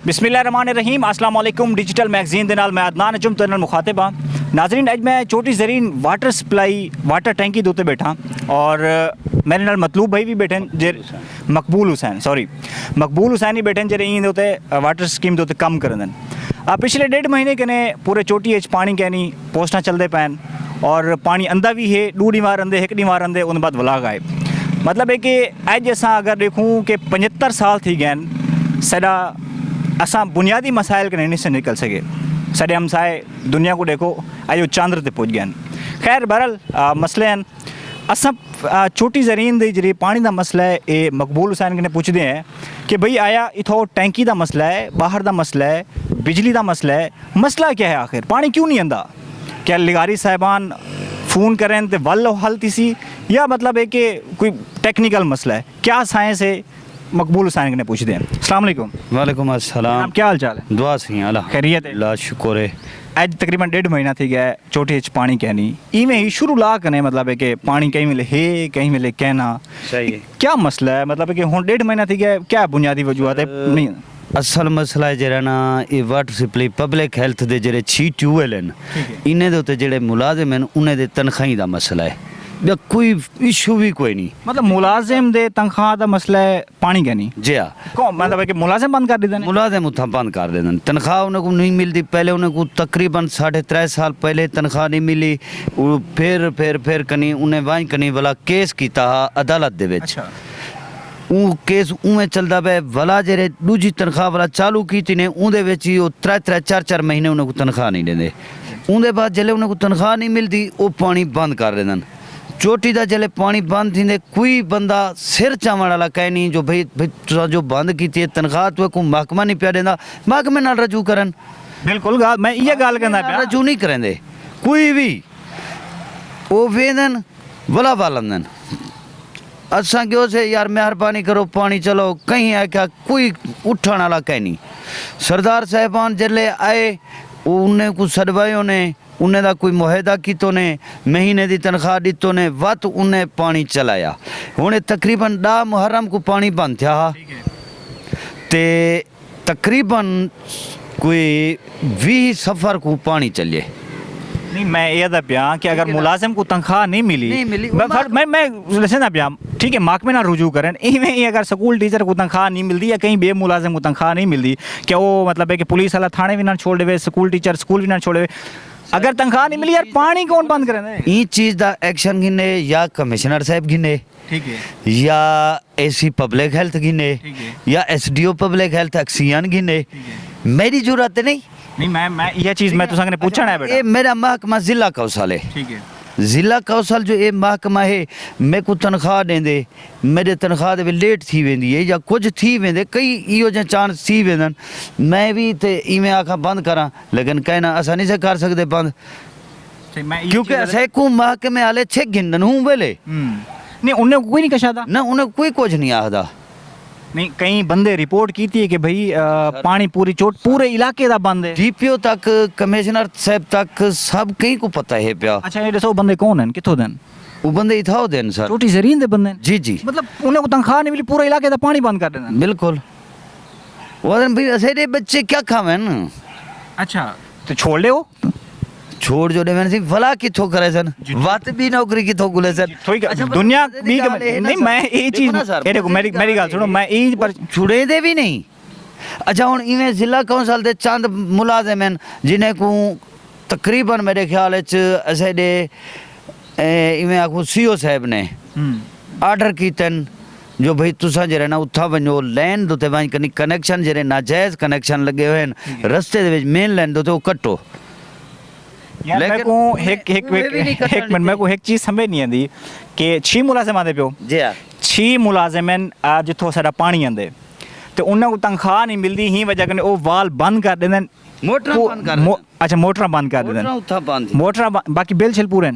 बिस्मिल्लाहिर्रहमानिर्रहीम अस्सलाम वालेकुम डिजिटल मैगजीन दे नाल मैं अदनान नजम तुहाडे नाल मुखातिब हाँ। नाज़रीन अज मैं छोटी ज़रीन वाटर सप्लाई वाटर टैंकी दे उत्ते बैठा और मेरे नाल मतलूब भाई भी बैठे जे मकबूल हुसैन मकबूल हुसैन ही बैठे जेह्ड़े इं दे उत्ते वाटर स्कीम दे उत्ते कम्म करदे न। पिछले 1.5 महीने कन्नै पूरे चोटी च पानी कैनी पोस्टां चलदे पैन और पानी आंदा भी है 2 ॾींहं आंदे 1 ॾींहुं आंदे उन बाद वला गायब। मतलब है कि अज असां अगर देखूँ कि 75 साल थी गए सदा असां बुनियादी मसाइल के नहीं से निकल सके। सडे हमसाए दुनिया को देखो अज चंद्र ते पहुँच गए। खैर बहरल मसले हैं असां छोटी ज़रीन दी जी पानी का मसला है ये मकबूल हुसैन कन्नै पुछदे हैं कि भाई आया इथों टैंकी का मसला है, बाहर का मसला है, बिजली का मसला है, मसला क्या है आखिर पानी क्यों नहीं आंदा? क्या लिगारी साहिबान फ़ोन करें तो वल हल तीसी या मतलब है कि कोई टेक्निकल मसला है? क्या साइंस है? मकबूल हुसैन ने पूछते हैं। अस्सलाम वालेकुम। वालेकुम अस्सलाम। क्या हाल चाल है? दुआ सही अल्लाह खैरियत है? अल्लाह शुक्र है। अज तकरीबन 1.5 महीना थी गया चोटी च पानी कहनी इवें ही शुरू ला कने मतलब है कि पानी कहीं मिले है कहीं मिले कहना सही है। क्या मसला है? मतलब है कि हुन 1.5 महीना थी गया क्या बुनियादी वजूहत है? नहीं असल मसला है जरा ना ये वाटर सप्लाई पब्लिक हेल्थ दे जेरे 6 ट्यूबवेल हैं इन्हें दे उत्ते जेरे मुलाजिम हैं उन्हें दे तनख्वाही दा मसला है या कोई इशू भी कोई नहीं। मतलब मुलाजिम दे तनख्वाह दा मसला है पानी का नहीं जी हाँ कौन मतलब है कि मुलाजिम बंद कर देते हैं? मुलाजिम उत्था बंद कर देते हैं। तनख्वाह उन्हें को नहीं मिलती। पहले उन्हें को तकरीबन 3.5 साल पहले तनख्वाह नहीं मिली। फिर कनी उन्हें वाई कनी वाला केस किया अदालत दे विच। अच्छा वो केस उमें चलता पे वाला जेरे दूजी तनख्वाह वाला चालू की ने उहदे विच ही 3-4 महीने उन्हें को तनख्वाह नहीं देंदे। उहदे बाद जल्ले उन्हें को तनख्वाह नहीं मिलती वो पानी बंद कर देंदे। चोटी का जल्ले पानी बंद थी कोई बंदा सिर चावण वाला कह नहीं जो भाई तुसा जो बंद की तनख्वाह तो को महकमा नहीं पिया देंदा महकमे नाल रजू करन। बिल्कुल मैं ये गल कहना पिया रजू नहीं करेंदे कोई भी वो वेदन वला वालंदन। असा क्यों से यार मेहरबानी करो पानी चलो कहीं है क्या कोई उठण वाला कह नहीं। सरदार साहबान जल्ले आए उन्हें को सदवायो ने उन्हें दा कोई मुहिदा कितो ने महीने की तनख्वाह दितो ने वत उन्हें पानी चलाया। हुणे तकरीबन 10 मुहर्रम को पानी बंद था ते तकरीबन कोई 20 सफ़र को पानी चलिए। नहीं मैं ये था पिया कि अगर मुलाजिम को तनख्वाह नहीं मिली मैं लसन पिया ठीक है महकमे ना रुजू करें इवें ही अगर स्कूल टीचर को तनख्वाह नहीं मिलती या कहीं बे मुलाजिम को तनख्वाह नहीं मिलती क्या वो मतलब है कि पुलिस वाला थाने भी ना छोड़ देवे स्कूल टीचर स्कूल भी ना छोड़ देवे? अगर तनख्वाह नहीं मिली यार पानी कौन बंद करे? ई चीज़ का एक्शन गिने या कमिश्नर साहब गिने ठीक है या एसी पब्लिक हेल्थ गिने या SDO पब्लिक हेल्थ एक्सियन गिने। मेरी जरूरत नहीं मैं ये चीज़ मैं तुझे पूछना है बेटा। ये मेरा महकमा जिला कौशल है। ठीक है जिला कौशल जो ये महकमा है मैं को तनख्वाह देंदे मेरे तनख्वाह दे लेट थी वेंदी है या कुछ थी वेंदे कई इहो जे चांस थी वेंदन मैं भी ते इवें आखा बंद करा लेकिन कहना असा नहीं से कर सकते बंद क्योंकि असे को महकमे वाले छे गिनन हूं वेले नहीं उन्हें कोई नहीं कशा था ना उन्हें कोई कुछ नहीं आखदा। नहीं कई बंदे रिपोर्ट की थी कि भाई पानी पूरी चोट पूरे इलाके दा बंद है। DPO तक कमिश्नर साहब तक सब कहीं को पता है पिया। अच्छा ये दसो बंदे कौन हैं किथों देन? वो बंदे इथाओ देन सर छोटी ज़रीन दे बंदे जी जी मतलब उन्हें को तनख्वाह नहीं मिली पूरे इलाके दा पानी बंद कर देना। बिल्कुल वो दिन भाई असेरे बच्चे क्या खावेन। अच्छा तो छोड़ ले वो छोड़ जो मैंने भला किथों करे सन वत भी नौकरी किथों गुले सन दुनिया भी नहीं मैं ये चीज ये देखो मेरी गल सुनो मैं ये पर छुड़े दे भी नहीं। अच्छा हुन इवें जिला कौंसल दे चंद मुलाजिम हैं जिन्हें को तकरीबन मेरे ख्याल च असे दे इवें आखो CO साहब ने आर्डर कीतन जो भाई तुसा जरा ना उठा वनो लैन दो ते वहीं कनी कनेक्शन जरे नाजायज कनेक्शन लगे हुए हैं रस्ते दे विच मेन लैन दो ते वो कटो। मेरे को एक मिनट मेरे को एक चीज़ समझ नहीं आती कि 6 मुलाजिम आते पियो जी हाँ 6 मुलाजिम जिथों सारा पानी आंदे तो उन्हें को तनख्वाह नहीं मिलती ही वजह कन्नै वो वाल बंद कर देंदे मोटर बंद कर अच्छा मोटर बंद कर देंदे मोटर बाकी बिल छिल पूरे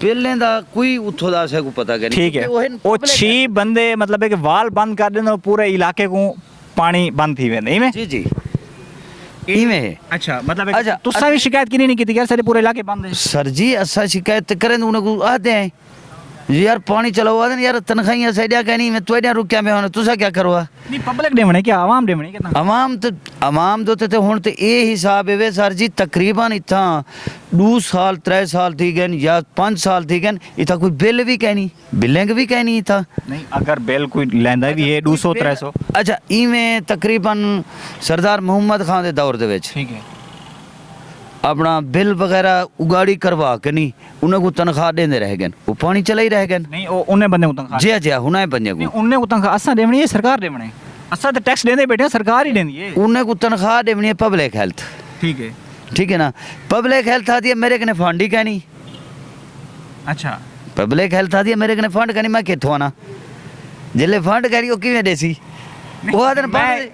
बिलें दा कोई उठो दा से को पता नहीं। ठीक है वो 6 बंदे मतलब है कि वाल बंद कर देंदे पूरे इलाके को पानी बंद थी वेंदे इवें जी जी इवें। अच्छा मतलब अच्छा तुसा भी शिकायत की नहीं की यार सारे पूरे इलाके बंद है? सर जी असा शिकायत करें उन्हें को आते हैं यार पानी चलाओ आदन यार तनख्वाहियां सैडिया कहनी मैं तुएडिया रुकिया मैं हुन तुसा क्या करवा नहीं पब्लिक देवणे क्या आवाम देवणे कितना अवाम तो हुन ते ए हिसाब है वे सर जी तकरीबन इथा 2 साल 3 साल थी गए या 5 साल थी गए इथा कोई बिल भी कहनी बिलिंग भी कहनी इथा नहीं अगर बिल कोई लेंदा भी है 200 300 अच्छा इवें तकरीबन सरदार मोहम्मद खान दे दौर दे विच ठीक है अपना बिल वगैरह उगाड़ी करवा के नहीं उन्हें को तनख्वाह देंदे रह गए वो पानी चला ही रह गए नहीं उन्हें बंदे को तनख्वाह जी जी हुना बंदे नहीं को उन्हें को तनख्वाह असा देवणी है सरकार देवणे असा तो टैक्स देंदे बैठे सरकार ही देंदी है उन्हें को तनख्वाह देवनी है पब्लिक हेल्थ ठीक है ना पब्लिक हेल्थ आती है मेरे कने फंड ही कहनी अच्छा पब्लिक हेल्थ आती है मेरे कने फंड कहनी मैं किथों आना जिले फंड करी वो किवें देसी वो आदन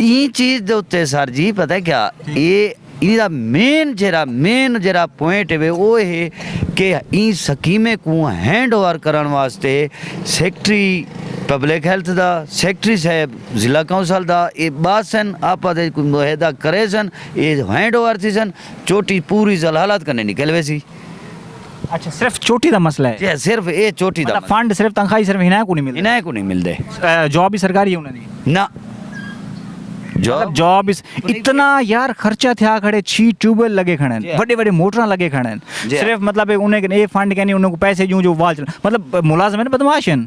ई चीज दे उत्ते सर जी पता है क्या ये ਇਹਦਾ ਮੇਨ ਜਿਹੜਾ ਪੁਆਇੰਟ ਹੈ ਉਹ ਇਹ ਕਿ ਇਹ ਸਕੀਮੇ को हैंड ओवर ਕਰਨ ਵਾਸਤੇ ਸੈਕਟਰੀ ਪਬਲਿਕ ਹੈਲਥ ਦਾ ਸੈਕਟਰੀ ਸਾਹਿਬ ਜ਼ਿਲ੍ਹਾ ਕੌਂਸਲ ਦਾ ਇਹ ਬਾਸਨ ਆਪਾ ਦੇ ਕੋਈ ਮੁਹੱਈਆ ਕਰੇ ਸਨ ਇਹ हैंड ओवर थी सन चोटी पूरी जलालत करने निकल वे सी अच्छा सिर्फ चोटी का मसला है जी सिर्फ ये चोटी दा मतलब फंड सिर्फ तनख्वाही सिर्फ इन्हें को नहीं मिलते जॉब भी सरकारी है उन्हें ना जॉब इतना यार खर्चा थिया खड़े 6 ट्यूबवेल लगे खड़े बड़े मोटर लगे खड़े सिर्फ मतलब उन्हें ये फंड कहनी उन्हें को पैसे यूं जो वाल चल मतलब मुलाजम है बदमाश हैं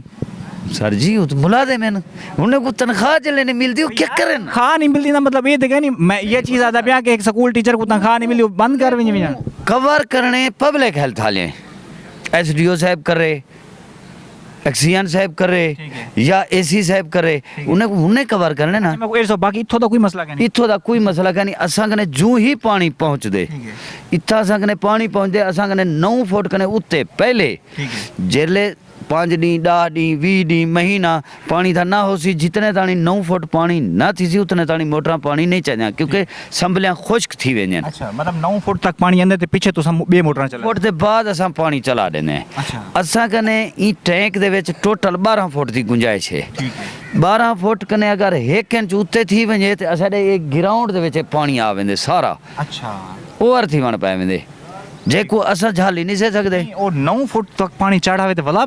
सर जी वो तो मुलाजिम है उन्हें को तनख्वाह चले नहीं मिलती वो क्या करें तनख्वाह नहीं मिलती ना मतलब ये तो कहनी मैं ये चीज़ आता पिया कि एक स्कूल टीचर को तनख्वाह नहीं मिली बंद कर भी कवर करने पब्लिक हेल्थ वाले SDO साहब कर रहे एक्सीएन साहब कर रहे या AC साहब कर रहे उन्हें कवर करने ना बाकी इत्थों दा कोई मसला नहीं इत्थों दा कोई मसला नहीं असां कने जूं ही पानी पहुंच दे इत्था असां कने पानी पहुंच दे असां कने 9 फुट कने उत्ते पहले जेले 5 डी 10 डी 20 डी महीना पानी था ना हो सी जितने ताणी 9 फुट पानी ना थी सी उतने ताणी मोटर पानी नहीं चाहिए क्योंकि संभलियां खुश्क थी वेंदियां अच्छा मतलब 9 फुट तक पानी अंदर ते पीछे तो हम बे मोटर चला फुट दे बाद असां पानी चला देने अच्छा असां कने ई टैंक दे विच टोटल 12 फुट दी गुंजाइश है 12 फुट कने अगर 1 इंच उत्ते थी वने ते असाडे एक ग्राउंड दे विच पानी आ वेंदे सारा अच्छा ओवर थी वन पै वेंदे जेको असां झाली नहीं से सकदे और 9 फुट तक पानी चढ़ावे ते भला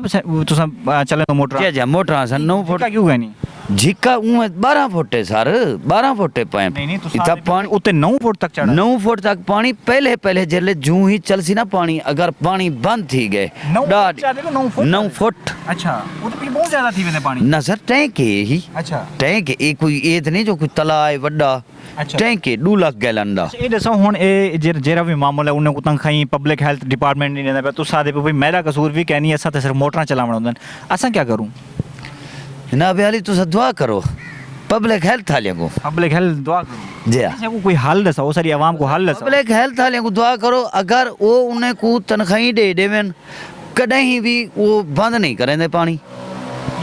तुसा चले तो मोटर जी मोटर असां 9 फुट क्यों कहनी झिक्का 12 फुट है सर 12 फुट है पाइप इतना पानी उते 9 फुट तक चढ़ा 9 फुट तक पानी पहले जले जूं ही चल सी ना पानी अगर पानी बंद थी गए 9 फुट अच्छा वो तो बहुत ज्यादा थी वेंदे पानी ना सर टैंक है ही अच्छा टैंक है कोई एत नहीं जो कोई तला है वड्डा टैंक है 2 लाख गैलन दा ये दसो हुन ए जेरा भी मामला है उन्हें को तनखाही पब्लिक हेल्थ डिपार्टमेंट नहीं देंदा तू सादे भाई मेरा कसूर भी कहनी असा ते सिर्फ मोटर चलावण होंदन असा क्या करूं ना बेली तुस दुआ करो पब्लिक हेल्थ वाले को पब्लिक हेल्थ दुआ करो जी ऐसे को कोई हल दसो सारी आवाम को हल दसो पब्लिक हेल्थ वाले को दुआ करो अगर वो उन्हें को तनख्वाही दे देवन कहीं भी वो बंद नहीं करेंदे पानी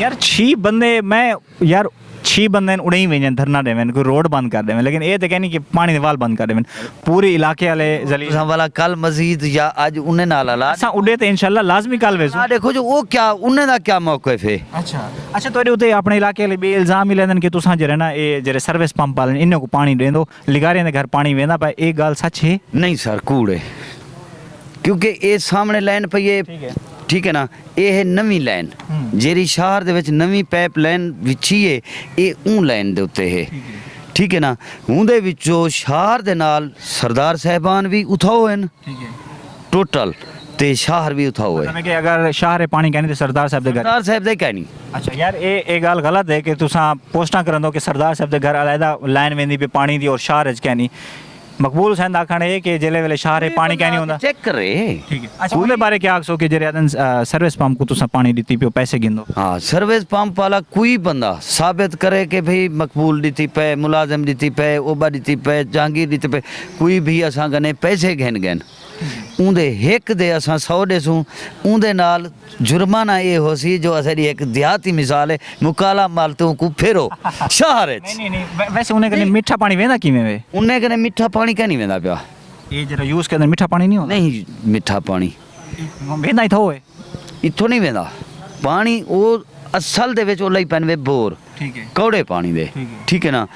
यार 6 बंदे मैं यार 6 बंदे उड़े ही वेंजन धरना देवन कोई रोड बंद कर देवन लेकिन ये तो कहनी कि पानी वाल बंद कर देवन पूरे इलाके वाले जलील वाला कल मस्जिद या आज उन्हें नाला ला असा उड़े तो इंशाल्लाह लाजमी कल वेसो हां देखो जो वो क्या उन्हें दा क्या मौक़िफ़ है अच्छा तोरे उते अपने इलाके वाले बे इल्जाम ही लेंदन कि तुसा जे ना ए जे सर्विस पंप वाले इन्ने को पानी देंदो लिगारे दे घर पानी वेंदा पर एक गाल सच है नहीं सर कूड़ है क्योंकि ये सामने लाइन पे ये ठीक है ना ये है नवी लाइन जेरी शहर दे विच नवी पाइप लाइन विछी है ये ऊ लाइन दे उत्ते है ठीक है ना उंदे विचों शहर दे नाल सरदार साहबान भी उठाओ हैं टोटल ते शहर भी उठाओ है मतलब कि अगर शहर पानी कहनी तो सरदार साहब दे कहनी अच्छा यार ये गल गलत है कि तुसा पोस्टां करन दो कि सरदार साहब दे घर अलहदा लाइन वेंदी पे पानी दी और शहर च कहनी मकबूल हुसैन आखण है कि जेले वेले शहर पानी कहनी होंदा चेक करे ठीक है अच्छा उनके बारे क्या आखसो कि जेरे अदन सर्विस पंप को तुसा पानी दीती पे पैसे गिंदो हां सर्विस पंप वाला कोई बंदा साबित करे कि भाई मकबूल दीती पे मुलाजिम दीती पे ओबा दीती पे जहांगीर दीती पे कोई भी असां गने पैसे घन गन उंदे एक दे असां 100 देसूं उंदे नाल जुर्माना ये हो सी जो असाडी एक देहाती मिसाल है मुकाला मालतों को फेरो शहर नहीं वैसे उन्हें कने मीठा पानी वेंदा किवें वे उन्हें कने मीठा पानी क्या नहीं वेंदा पिया ये जरा यूज के अंदर मीठा पानी नहीं होता नहीं मीठा पानी वेंदा इथो है इथो नहीं वेंदा पानी वो असल दे विच ओलाई पैन वे बोर ठीक है कौड़े पानी दे ठीक है ना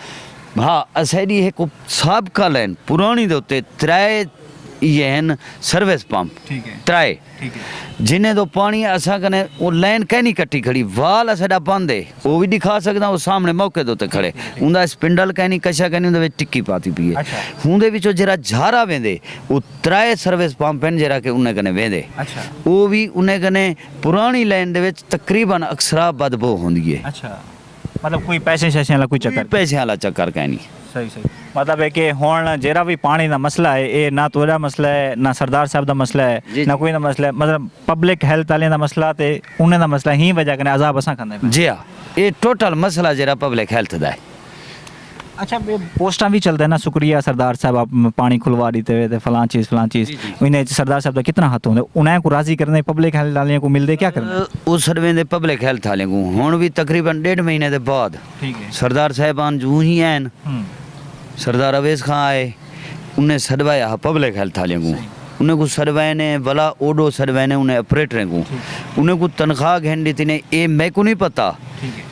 हाँ असाडी एक साबका लाइन पुरानी दे उत्ते 3 ये हैं सर्विस पंप ठीक है त्राए ठीक है जिन्हें तो पानी असा कने वो लाइन कहनी कट्टी खड़ी वाल असाडा बंद है वो भी दिखा सकदा वो सामने मौके दे खड़े उंदा स्पिंडल कहनी कशा कहनी उंदे विच टिक्की पाती पई है अच्छा हुंदे विचो जरा झारा वेंदे वो त्राए सर्विस पंप हैं जरा के उन्हें कने वेंदे अच्छा वो भी उन्हें कने पुरानी लाइन दे विच तकरीबन अक्सरा बदबू होंदी है अच्छा मतलब कोई पैसे शैसे वाला कोई चक्कर पैसे वाला चक्कर कहनी सही सही मतलब है कि हुण जेरा भी पानी का मसला है ये ना तोड़ा मसला है ना सरदार साहब का मसला है जी, ना कोई ना मसला है मतलब पब्लिक हेल्थ वाले का मसला ते उन्हें दा मसला ही वजह कने अजाब असा कंदे पे जी हाँ ये टोटल मसला जरा पब्लिक हेल्थ दा है अच्छा ये पोस्टां भी चलते हैं ना शुक्रिया सरदार साहब आप पानी खुलवा देते हुए फलां चीज़ इन्हें सरदार साहब का कितना हाथ होंगे उन्हें को राजी करने पब्लिक हेल्थ वाले को मिलते क्या करना उस सर्वे दे पब्लिक हेल्थ वाले को हुण भी तकरीबन 1.5 महीने दे बाद ठीक है सरदार साहिबान जूं ही हैं सरदार अवेस खां आए उन्हें सदवाया पब्लिक हेल्थ वाले को उन्हें को सरवाए ने भला ओडो सरवाए ने उन्हें ऑपरेटर को उन्हें को तनख्वाह घेन दी ने ये मैं को नहीं पता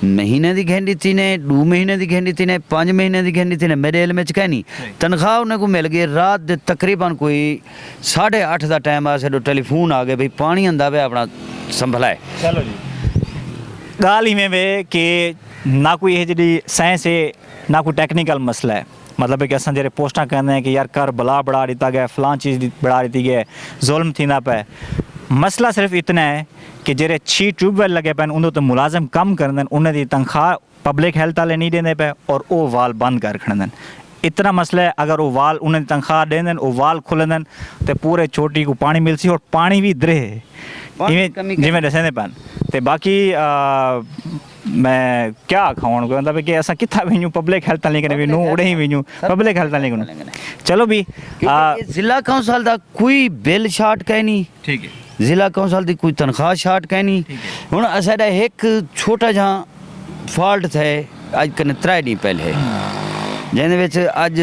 महीने की घेन दी ने 2 महीने की घेन दी ने 5 महीने की घेन दी ने मेरे इल्म च कहनी तनख्वाह उन्हें को मिल गई रात दे तकरीबन कोई 8:30 का टाइम आ साडो टेलीफोन आ गया भाई पानी आंदा वे अपना संभलाए चलो जी गाल ही में वे कि ना कोई ये जी साइंस है ना कोई टेक्निकल मसला है मतलब है कि असां जेरे पोस्टां कहते हैं कि यार कर बला बढ़ा दिता गया फलां चीज़ बढ़ा दी गई जुल्म थी ना पे मसला सिर्फ इतना है कि जेरे 6 ट्यूबवेल लगे पे उन्होंने तो मुलाजम कम कर दें उन्हें दी तनख्वाह पब्लिक हेल्थ वाले नहीं देने पे और वो वाल बंद कर खड़े इतना मसला है अगर वो वाल उन्हें तनख्वाह दे दें वो वाल खुले दें तो पूरे चोटी को पानी मिल सी और पानी भी दरे जिमें दसें पैन तो बाकी मैं क्या खाऊं को मतलब कि असा किथा भी पब्लिक हेल्थ वाले कने भी नु उड़े ही भी पब्लिक हेल्थ वाले को चलो भी जिला काउंसिल दा कोई बिल शार्ट कहनी ठीक है जिला काउंसिल दी कोई तनख्वाह शार्ट कहनी हुण असाडा एक छोटा जहा फॉल्ट थे अज कने 3 दिन पहले जिहदे विच अज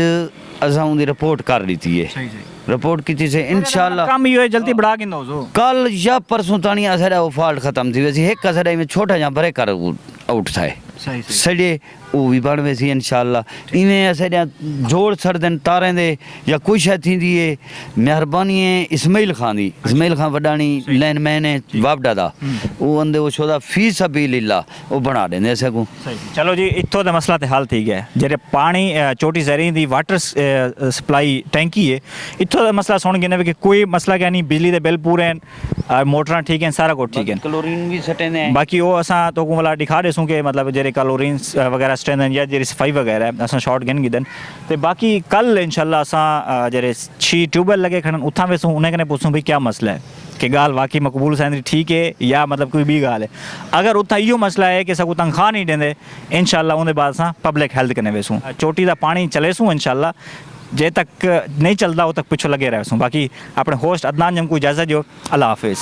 असां उंदी रिपोर्ट कर दी है सही सही रिपोर्ट की से इंशाल्लाह काम ही है जल्दी बढ़ा के दो कल या परसों ताणी असाडा वो फॉल्ट खत्म थी वैसे एक असाडा में छोटा जहा ब्रेक कर आउट था सही सही सड़े वो भी बन वे सी इंशाल्लाह इवें असाडा जोड़ छड़ देन तारें दे या कोई शय थींदी है मेहरबानी है इस्माइल खान वडाणी लाइनमैन है वापडा दा वो अंदे वो छोदा फी सबीलिल्लाह वो बना देंदे असे को चलो जी इत्थों दा मसला ते हल थी गया जेरे पानी चोटी ज़रीन दी वाटर सप्लाई टैंकी है इत्थों दा मसला सुन गिने कि कोई मसला क्या नहीं बिजली दे बिल पूरे हैं मोटरां ठीक हैं सारा कुछ ठीक है क्लोरीन भी सटे ने बाकी वो असां तो को वाला दिखा देसूं कि मतलब जेरे क्लोरीन वगैरह स्ट्रेंथ या जेरी सफाई वगैरह है असां शॉर्ट गिन गिदन तो बाकी कल इंशाल्लाह असां जेरे 6 ट्यूबवेल लगे खड़न उठां वेसूं उन्हें कने पूछूं भाई क्या मसला है कि गाल वाकई मकबूल साइंस ठीक है या मतलब कोई भी गाल है अगर उतना इो मसला है कि सको तनख्वाह नहीं देंदे इंशाल्लाह उन्हें बाद असां पब्लिक हेल्थ कने वेसूं चोटी दा पानी चलेसूं इंशाल्लाह जे तक नहीं चलता वो तक पिछो लगे रहसूं बाकी अपने होस्ट अदनान जम को इजाज़त जो अल्लाह हाफिज़।